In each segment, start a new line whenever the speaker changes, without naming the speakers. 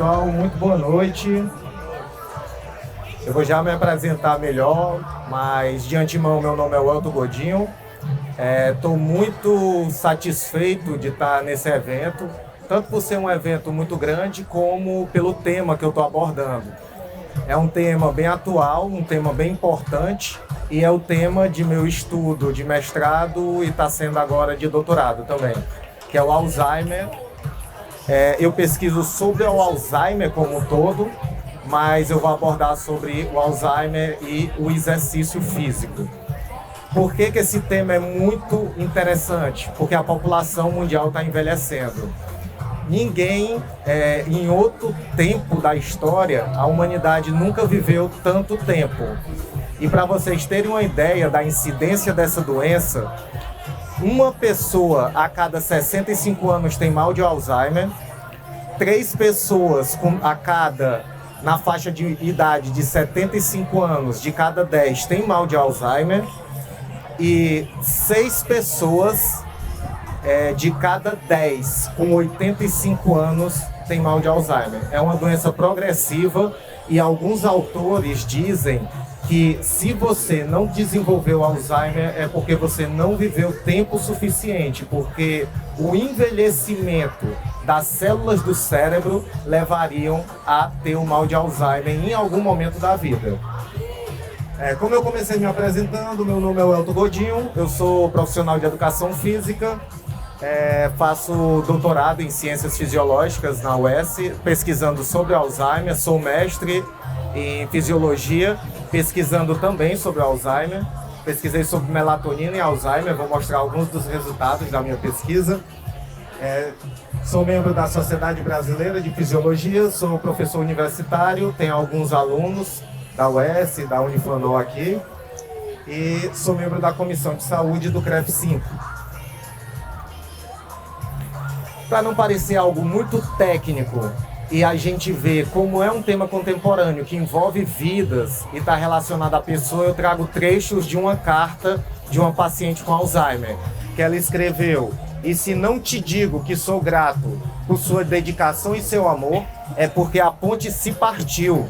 pessoal, muito boa noite. Eu vou já me apresentar melhor, mas de antemão meu nome é Elton Godinho. Estou muito satisfeito de estar nesse evento, tanto por ser um evento muito grande, como pelo tema que eu estou abordando. É um tema bem atual, um tema bem importante, e é o tema de meu estudo de mestrado e está sendo agora de doutorado também, que é o Alzheimer. Eu pesquiso sobre o Alzheimer como um todo, mas eu vou abordar sobre o Alzheimer e o exercício físico. Por que esse tema é muito interessante? Porque a população mundial está envelhecendo. Ninguém, em outro tempo da história, a humanidade nunca viveu tanto tempo. E para vocês terem uma ideia da incidência dessa doença, uma pessoa a cada 65 anos tem mal de Alzheimer, 3 pessoas na faixa de idade de 75 anos, de cada 10 tem mal de Alzheimer, e 6 pessoas de cada 10 com 85 anos tem mal de Alzheimer. É uma doença progressiva e alguns autores dizem que se você não desenvolveu Alzheimer é porque você não viveu tempo suficiente, porque o envelhecimento das células do cérebro levariam a ter o mal de Alzheimer em algum momento da vida. Como eu comecei me apresentando, meu nome é Elton Godinho, eu sou profissional de educação física, faço doutorado em ciências fisiológicas na UES, pesquisando sobre Alzheimer, sou mestre em fisiologia, pesquisando também sobre Alzheimer, pesquisei sobre melatonina e Alzheimer, vou mostrar alguns dos resultados da minha pesquisa. Sou membro da Sociedade Brasileira de Fisiologia, sou professor universitário, tenho alguns alunos da UES, da Uniflanor aqui, e sou membro da Comissão de Saúde do CREF5. Para não parecer algo muito técnico, e a gente vê como é um tema contemporâneo que envolve vidas e está relacionado à pessoa, eu trago trechos de uma carta de uma paciente com Alzheimer, que ela escreveu: "E se não te digo que sou grato por sua dedicação e seu amor, é porque a ponte se partiu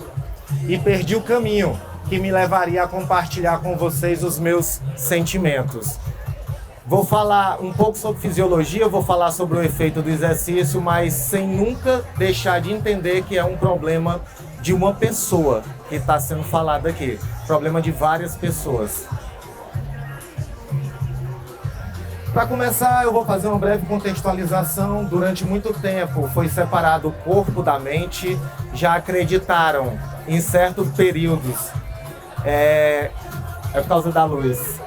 e perdi o caminho que me levaria a compartilhar com vocês os meus sentimentos." Vou falar um pouco sobre fisiologia, vou falar sobre o efeito do exercício, mas sem nunca deixar de entender que é um problema de uma pessoa que está sendo falado aqui. Problema de várias pessoas. Para começar, eu vou fazer uma breve contextualização. Durante muito tempo foi separado o corpo da mente. Já acreditaram em certos períodos, por causa da luz.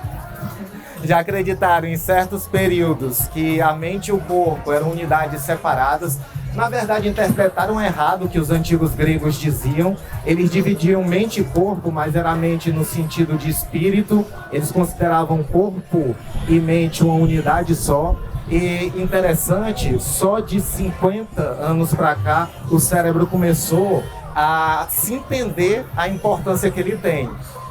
Já acreditaram em certos períodos que a mente e o corpo eram unidades separadas. Na verdade, interpretaram errado o que os antigos gregos diziam. Eles dividiam mente e corpo, mas era a mente no sentido de espírito. Eles consideravam corpo e mente uma unidade só. E interessante, só de 50 anos para cá, o cérebro começou a se entender a importância que ele tem.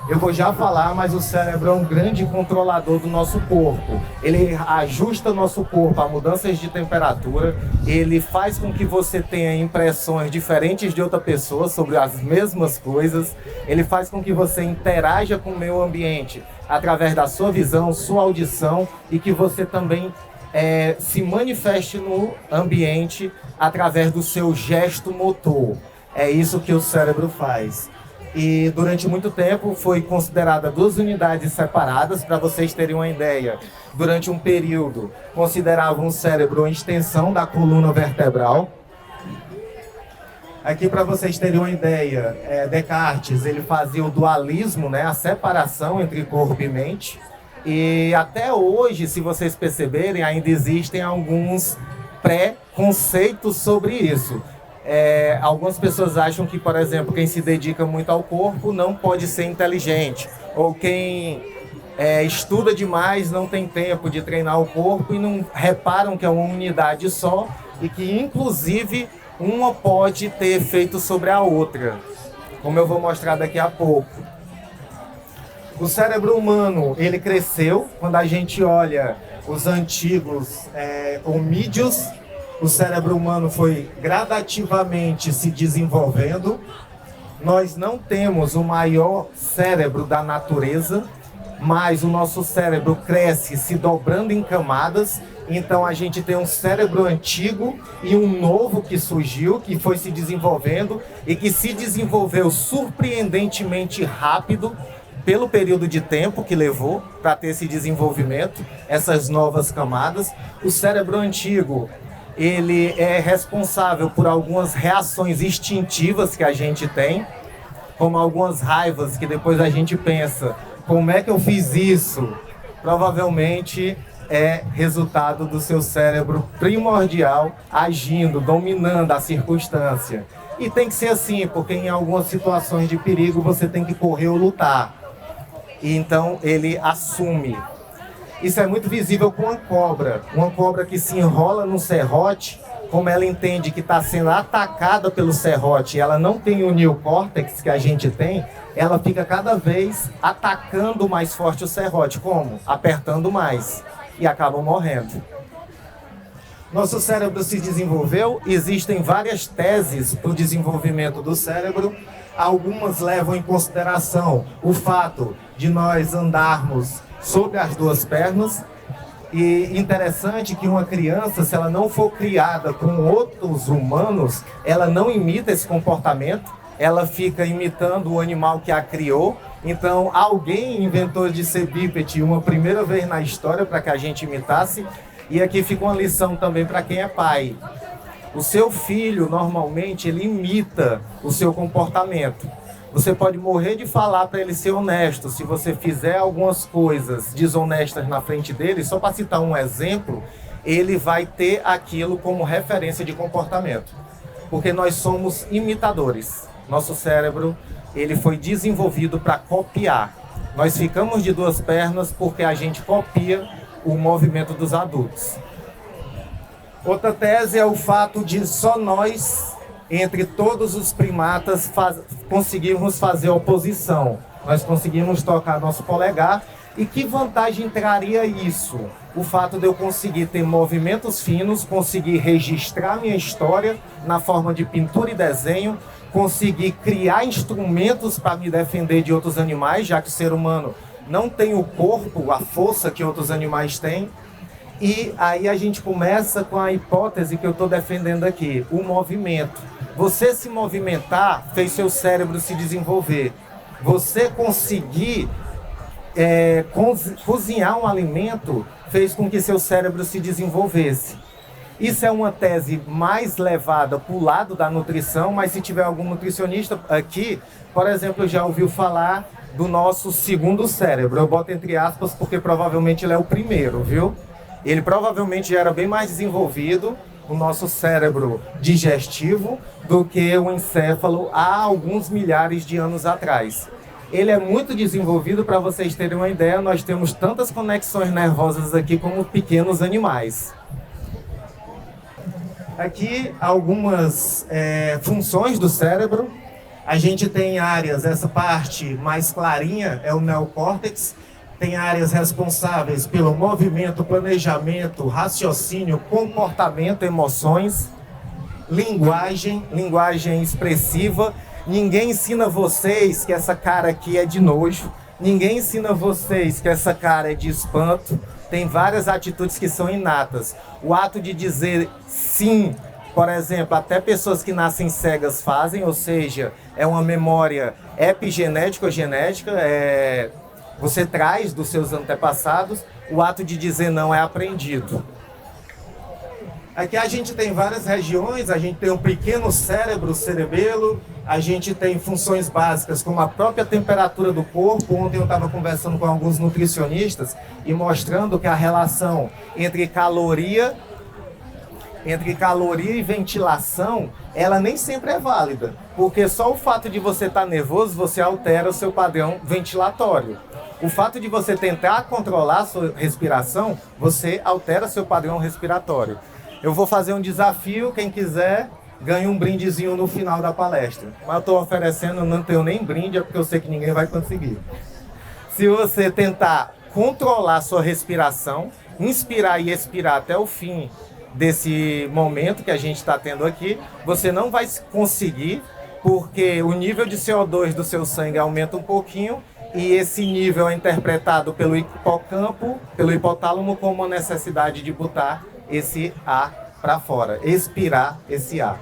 Eu vou já falar, mas o cérebro é um grande controlador do nosso corpo. Ele ajusta nosso corpo a mudanças de temperatura, ele faz com que você tenha impressões diferentes de outra pessoa sobre as mesmas coisas, ele faz com que você interaja com o meio ambiente através da sua visão, sua audição, e que você também se manifeste no ambiente através do seu gesto motor. É isso que o cérebro faz. E durante muito tempo foi considerada 2 unidades separadas. Para vocês terem uma ideia, durante um período consideravam o cérebro uma extensão da coluna vertebral. Aqui, para vocês terem uma ideia, Descartes ele fazia o dualismo, a separação entre corpo e mente. E até hoje, se vocês perceberem, ainda existem alguns preconceitos sobre isso. Algumas pessoas acham que, por exemplo, quem se dedica muito ao corpo não pode ser inteligente, ou quem estuda demais não tem tempo de treinar o corpo, e não reparam que é uma unidade só e que, inclusive, uma pode ter efeito sobre a outra, como eu vou mostrar daqui a pouco. O cérebro humano, ele cresceu. Quando a gente olha os antigos homídeos, O cérebro humano foi gradativamente se desenvolvendo. Nós não temos o maior cérebro da natureza, mas o nosso cérebro cresce se dobrando em camadas. Então a gente tem um cérebro antigo e um novo que surgiu, que foi se desenvolvendo e que se desenvolveu surpreendentemente rápido pelo período de tempo que levou para ter esse desenvolvimento, essas novas camadas. O cérebro antigo, ele é responsável por algumas reações instintivas que a gente tem, como algumas raivas que depois a gente pensa, como é que eu fiz isso? Provavelmente é resultado do seu cérebro primordial agindo, dominando a circunstância. E tem que ser assim, porque em algumas situações de perigo você tem que correr ou lutar. E então ele assume. Isso é muito visível com uma cobra que se enrola num serrote, como ela entende que está sendo atacada pelo serrote, ela não tem o neocórtex que a gente tem, ela fica cada vez atacando mais forte o serrote. Como? Apertando mais. E acabam morrendo. Nosso cérebro se desenvolveu, existem várias teses para o desenvolvimento do cérebro. Algumas levam em consideração o fato de nós andarmos sobre as duas pernas. E interessante que uma criança, se ela não for criada com outros humanos, ela não imita esse comportamento, ela fica imitando o animal que a criou. Então, alguém inventou de ser bípede uma primeira vez na história para que a gente imitasse. E aqui fica uma lição também para quem é pai. O seu filho, normalmente, ele imita o seu comportamento. Você pode morrer de falar para ele ser honesto. Se você fizer algumas coisas desonestas na frente dele, só para citar um exemplo, ele vai ter aquilo como referência de comportamento. Porque nós somos imitadores. Nosso cérebro, ele foi desenvolvido para copiar. Nós ficamos de duas pernas porque a gente copia o movimento dos adultos. Outra tese é o fato de só nós, entre todos os primatas, conseguimos fazer oposição. Nós conseguimos tocar nosso polegar. E que vantagem traria isso? O fato de eu conseguir ter movimentos finos, conseguir registrar minha história na forma de pintura e desenho, conseguir criar instrumentos para me defender de outros animais, já que o ser humano não tem o corpo, a força que outros animais têm. E aí a gente começa com a hipótese que eu estou defendendo aqui, o movimento. Você se movimentar fez seu cérebro se desenvolver. Você conseguir cozinhar um alimento fez com que seu cérebro se desenvolvesse. Isso é uma tese mais levada para o lado da nutrição, mas se tiver algum nutricionista aqui, por exemplo, já ouviu falar do nosso segundo cérebro. Eu boto entre aspas porque provavelmente ele é o primeiro, viu? Ele provavelmente já era bem mais desenvolvido, o nosso cérebro digestivo, do que o encéfalo há alguns milhares de anos atrás. Ele é muito desenvolvido, para vocês terem uma ideia, nós temos tantas conexões nervosas aqui como pequenos animais. Aqui algumas funções do cérebro. A gente tem áreas, essa parte mais clarinha é o neocórtex, tem áreas responsáveis pelo movimento, planejamento, raciocínio, comportamento, emoções, linguagem expressiva. Ninguém ensina vocês que essa cara aqui é de nojo, ninguém ensina vocês que essa cara é de espanto. Tem várias atitudes que são inatas. O ato de dizer sim, por exemplo, até pessoas que nascem cegas fazem, ou seja, é uma memória epigenética ou genética, você traz dos seus antepassados. O ato de dizer não é aprendido. Aqui a gente tem várias regiões, a gente tem um pequeno cérebro, o cerebelo, a gente tem funções básicas como a própria temperatura do corpo. Ontem eu estava conversando com alguns nutricionistas e mostrando que a relação entre caloria e ventilação, ela nem sempre é válida, porque só o fato de você estar nervoso, você altera o seu padrão ventilatório. O fato de você tentar controlar a sua respiração, você altera seu padrão respiratório. Eu vou fazer um desafio, quem quiser ganha um brindezinho no final da palestra. Mas eu estou oferecendo, não tenho nem brinde, é porque eu sei que ninguém vai conseguir. Se você tentar controlar a sua respiração, inspirar e expirar até o fim desse momento que a gente está tendo aqui, você não vai conseguir, porque o nível de CO2 do seu sangue aumenta um pouquinho e esse nível é interpretado pelo hipocampo, pelo hipotálamo, como a necessidade de botar esse ar para fora, expirar esse ar.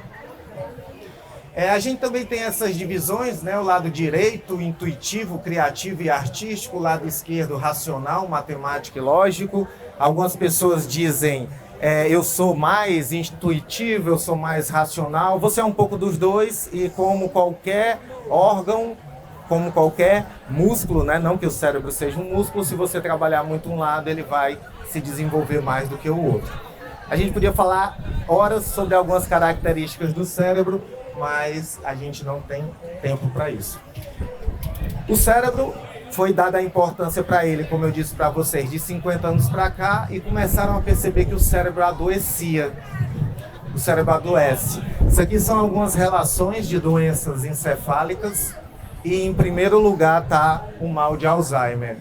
A gente também tem essas divisões, né? O lado direito, intuitivo, criativo e artístico, o lado esquerdo, racional, matemático e lógico. Algumas pessoas dizem, eu sou mais intuitivo, eu sou mais racional. Você é um pouco dos dois e como qualquer órgão, como qualquer músculo, né? Não que o cérebro seja um músculo, se você trabalhar muito um lado, ele vai se desenvolver mais do que o outro. A gente podia falar horas sobre algumas características do cérebro, mas a gente não tem tempo para isso. O cérebro foi dada a importância para ele, como eu disse para vocês, de 50 anos para cá, e começaram a perceber que o cérebro adoecia. O cérebro adoece. Isso aqui são algumas relações de doenças encefálicas, e em primeiro lugar está o mal de Alzheimer.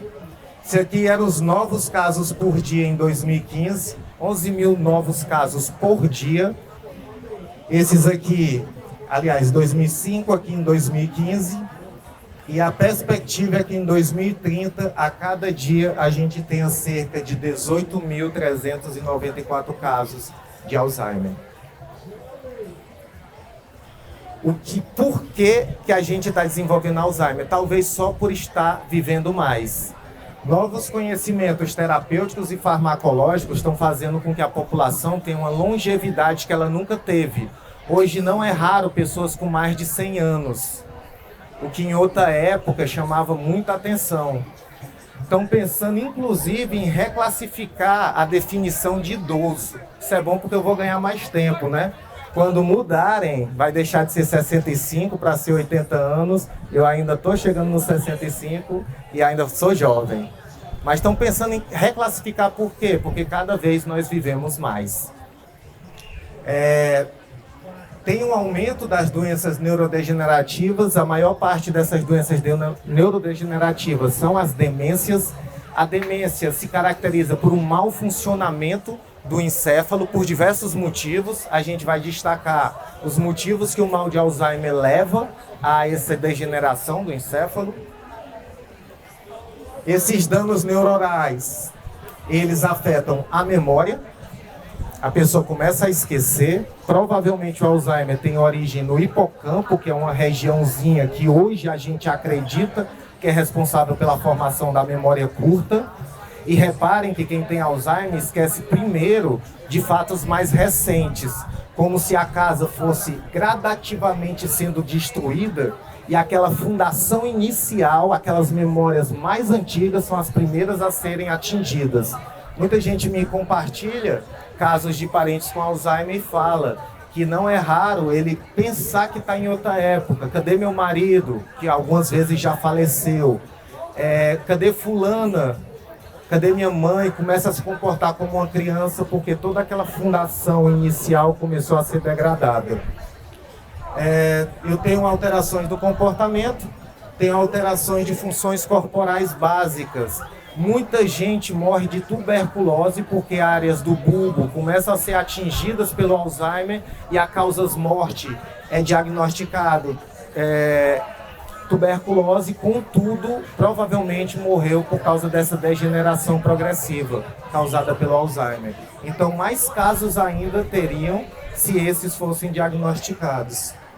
Isso aqui eram os novos casos por dia em 2015, 11 mil novos casos por dia. Esses aqui, aliás, 2005, aqui em 2015, e a perspectiva é que em 2030, a cada dia, a gente tenha cerca de 18.394 casos de Alzheimer. Por que a gente está desenvolvendo Alzheimer? Talvez só por estar vivendo mais. Novos conhecimentos terapêuticos e farmacológicos estão fazendo com que a população tenha uma longevidade que ela nunca teve. Hoje não é raro pessoas com mais de 100 anos, o que em outra época chamava muita atenção. Estão pensando inclusive em reclassificar a definição de idoso. Isso é bom porque eu vou ganhar mais tempo, né? Quando mudarem, vai deixar de ser 65 para ser 80 anos. Eu ainda estou chegando nos 65 e ainda sou jovem. Mas estão pensando em reclassificar por quê? Porque cada vez nós vivemos mais. Tem um aumento das doenças neurodegenerativas. A maior parte dessas doenças neurodegenerativas são as demências. A demência se caracteriza por um mau funcionamento do encéfalo por diversos motivos. A gente vai destacar os motivos que o mal de Alzheimer leva a essa degeneração do encéfalo. Esses danos neuronais, eles afetam a memória. A pessoa começa a esquecer. Provavelmente o Alzheimer tem origem no hipocampo, que é uma regiãozinha que hoje a gente acredita que é responsável pela formação da memória curta. E reparem que quem tem Alzheimer esquece primeiro de fatos mais recentes, como se a casa fosse gradativamente sendo destruída e aquela fundação inicial, aquelas memórias mais antigas são as primeiras a serem atingidas. Muita gente me compartilha casos de parentes com Alzheimer e fala que não é raro ele pensar que está em outra época. Cadê meu marido, que algumas vezes já faleceu? Cadê fulana? Cadê minha mãe? Começa a se comportar como uma criança porque toda aquela fundação inicial começou a ser degradada. Eu tenho alterações do comportamento, tenho alterações de funções corporais básicas. Muita gente morre de tuberculose porque áreas do bulbo começam a ser atingidas pelo Alzheimer e a causas-morte é diagnosticado. Tuberculose, contudo, provavelmente morreu por causa dessa degeneração progressiva causada pelo Alzheimer. Então, mais casos ainda teriam se esses fossem diagnosticados.